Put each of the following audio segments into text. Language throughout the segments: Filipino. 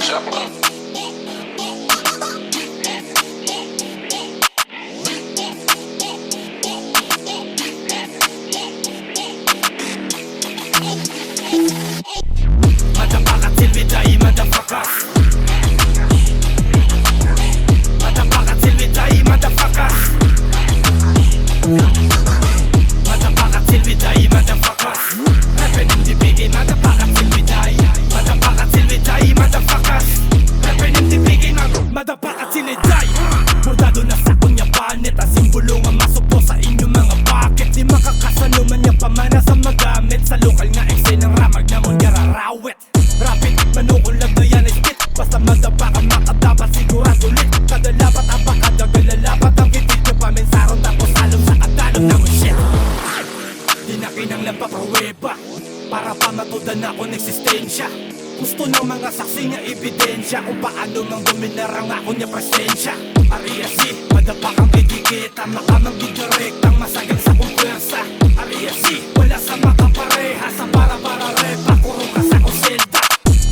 Motherfucker till we die, motherfucker. Motherfucker till we die, motherfucker. Motherfucker till we die, motherfucker. Rapping in the beginning, motherfucker till we die. Motherfucker till we die, motherfucker. Rapping in the beginning, motherfucker till we die. Bordado na sa kunya panit, ang simbolo nga masupo sa inyong mga bakit. Di makakasano man niya pamana sa magamit. Sa lokal nga eksena ng ramag na mong yararawit. Rapid, manukulag na yan ay spit. Basta madapa ka makadapat sigurado ulit. Kada lapat ang pakadagal na lapat ang kitit nyo paminsaron tapos salong sa kadalong na mo shit. Di na kinanglan pa pruweba para pa matudan ako ng eksistensya. Gusto ng mga saksi nga ebidensya kung paano mang dominarang ako niya presensya. Ariasi, madapa kang kikikita, makamang didirektang masagang sa kumpensa. Ariasi, wala sa makapareha sa para-para repa, kurong ka sa konselta.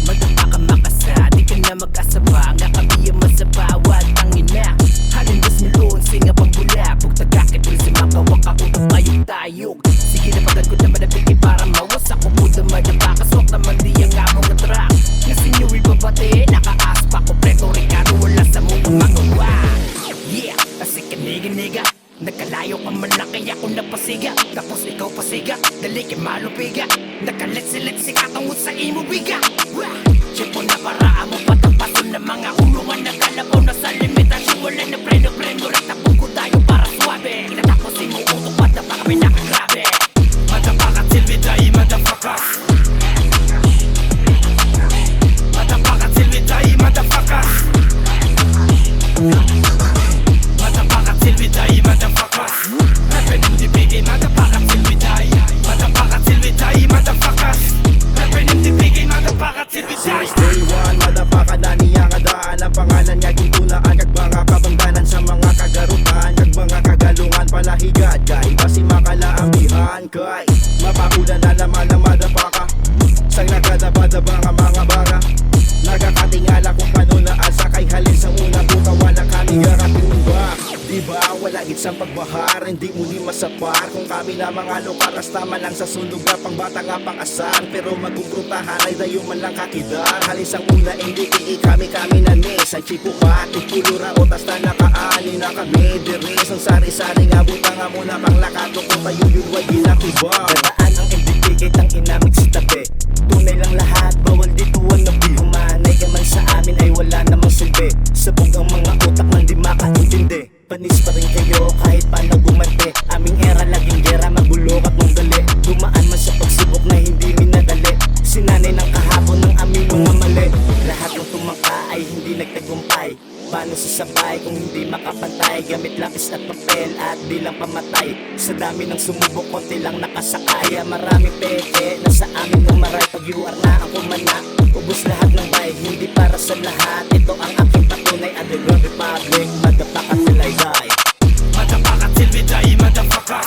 Madapa ka makasa, di ka na mag-asaba. Nga kami yung masabawat ang ina. Halindas niloon, singa pambula. Pagtagakit rin si makawak ka utok ngayong tayog. Sige na pagad ko na manabigay para mawasak ko po na madapa. Kaswak naman di ang among atrak. Kasi nyo ibabate, naka-aspa ko preto Ricardo, wala sa mong magawa. Yeah, kasi kaniga-niga nakalayo ka man lang kaya ko napasiga. Tapos ikaw pasiga, dali kay malupiga. Nakalit-silit katungod sa imo biga. Sipo na paraan mo patapason ng mga ulungan. Nagkalabaw na sa limitasyon. Wala na preno-preno, ratapong ko tayo para suwabe. Kinataposin mo utok pa na baka may nakagrabe. Motherfucker till we die, motherfucker. Motherfucker till we die, motherfucker. Motherfucker till we die, motherfucker. Rapping in the beginning, motherfucker till we die. Motherfucker till we die, motherfucker. Rapping in the beginning, motherfucker till we die. Day one, motherfucker na niya nga daan. Ang pangalan niya gintunaan. Kag mga kabangganan sa mga kagarutan. Kag mga kagalungan palahigad. Kay basi makalaamihan. Kay mapakulan na naman ang motherfucker. Sang nagkadabadaba nga mga banga. Nagkakatingala kung paano naasa. Kay halin sa una buka wala kami garatumba. Diba wala itsang pagbahar. Hindi muli masapar. Kung kami na mga lukaras tama lang sa sunog na pang bata nga pang asar. Pero magkukrutahan ay dayo man lang kakidar. Halin sa una hindi kami na ni. Sa chipo pa tipulura otas na nakaani na kami. Diris ang sari-sari nga buta nga muna pang lakato ko tayo yun way ginakiba. Dadaan ang MDK ang inamig si tabi. Tunay lang lahat bawal dituan na bihumanay. Kaman sa amin ay wala namang silbi. Sabog ang mga utak man di makaintindi. Panis pa rin kayo kahit paano gumante. Aming era laging gera magulok at mong gali. Dumaan man sa pagsubok na hindi minadali. Sinanay ng kahapon ng aming mga mali. Lahat ng tumangka ay hindi nagtagumpay. Paano sasabay kung hindi makapantay? Gamit lapis at papel at di lang pamatay. Sa dami ng sumubok konti lang nakasakay. Marami peke na sa amin ng maray. Pag you are na ang kumana, ubos lahat ng bay. Hindi para sa lahat, ito ang aking patunay. Underground Republic, motherfucker till I die. Motherfucker till we die, motherfucker.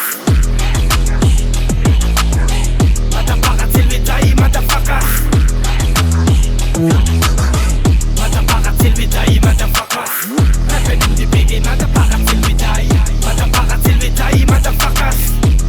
Motherfucker till we die, motherfucker. Motherfucker till we die, motherfucker. Rapping in the beginning, motherfucker till we die. Motherfucker till we die, motherfucker.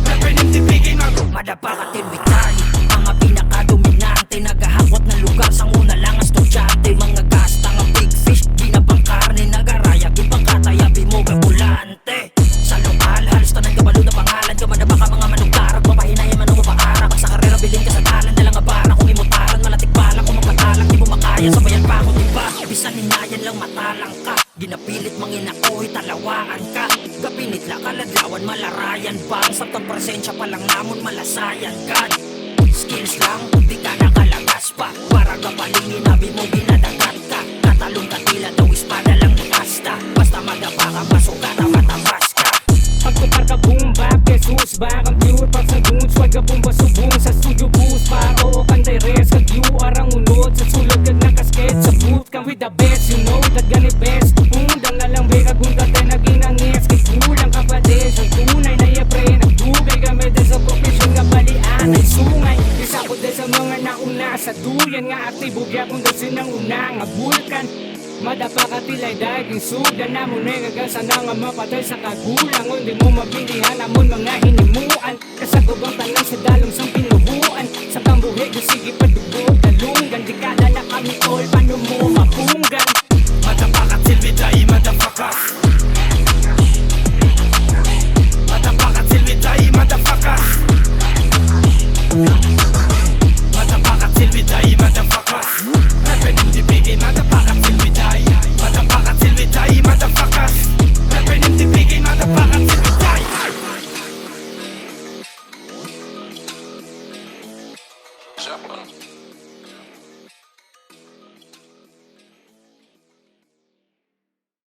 Rapping in the beginning, Motherfucker till we die. Mga pinakadominante, naghahakot na lugar sang una lang ang estudyante. Mga gasta nga big fish, ginabang karne, nagaraya, ipagkatayabi mo gabulante. Sa lokal, halos ka nagkabalo na pangalan. Gamada baka mga manugdarag, mapahinayan man ang mapaarap. Sa karera, bilhin ka sa talan, dalang abara. Kung imutaran, malatik bala, kung magpatalang, di mo makaya. Sabayan pa ako, diba? Bisan hinayan lang matalang ka. Ginapilit manginakoy, talawaan ka. Gapinit lang kaladlawan, malarayan ba? Sa presensya pa lang namon, malasayan ka. Skills lang, di ka nakalagas pa. Para kapalingin, nabi mo ginadagat ka. Katalong katila daw, espada lang ni Asta. Basta madapa ka, masuka na matabas ka. Pagtupar ka boom bap, Jesus ba? Computer pag sa dunes, wag ka boom basubong sa studio boost. Paro kan res, kag you arang unod. Sa sulod kag nakasket, sa booth kang with the best. You know that gani best. Undang na lang be, kag unta tayo naginangis. Kay kulang ka pa din, sa tunay na yapre. Nagdugay kami din sa profesyon nga balian ay sungay. Isabot din sa mga nauna, sa duyan nga aktibo. Kaya kung dasin ang una, nga bulan. tila'y daging sudan Namon ay gagasa na nga mapatay sa kagulang Hindi mo mapilihan namon mga hinimuan Kasagog ang tanan sa dalong sang pinubuan Sa pambuhay ko sige padugo dalunggan Di kala na kami all paano mo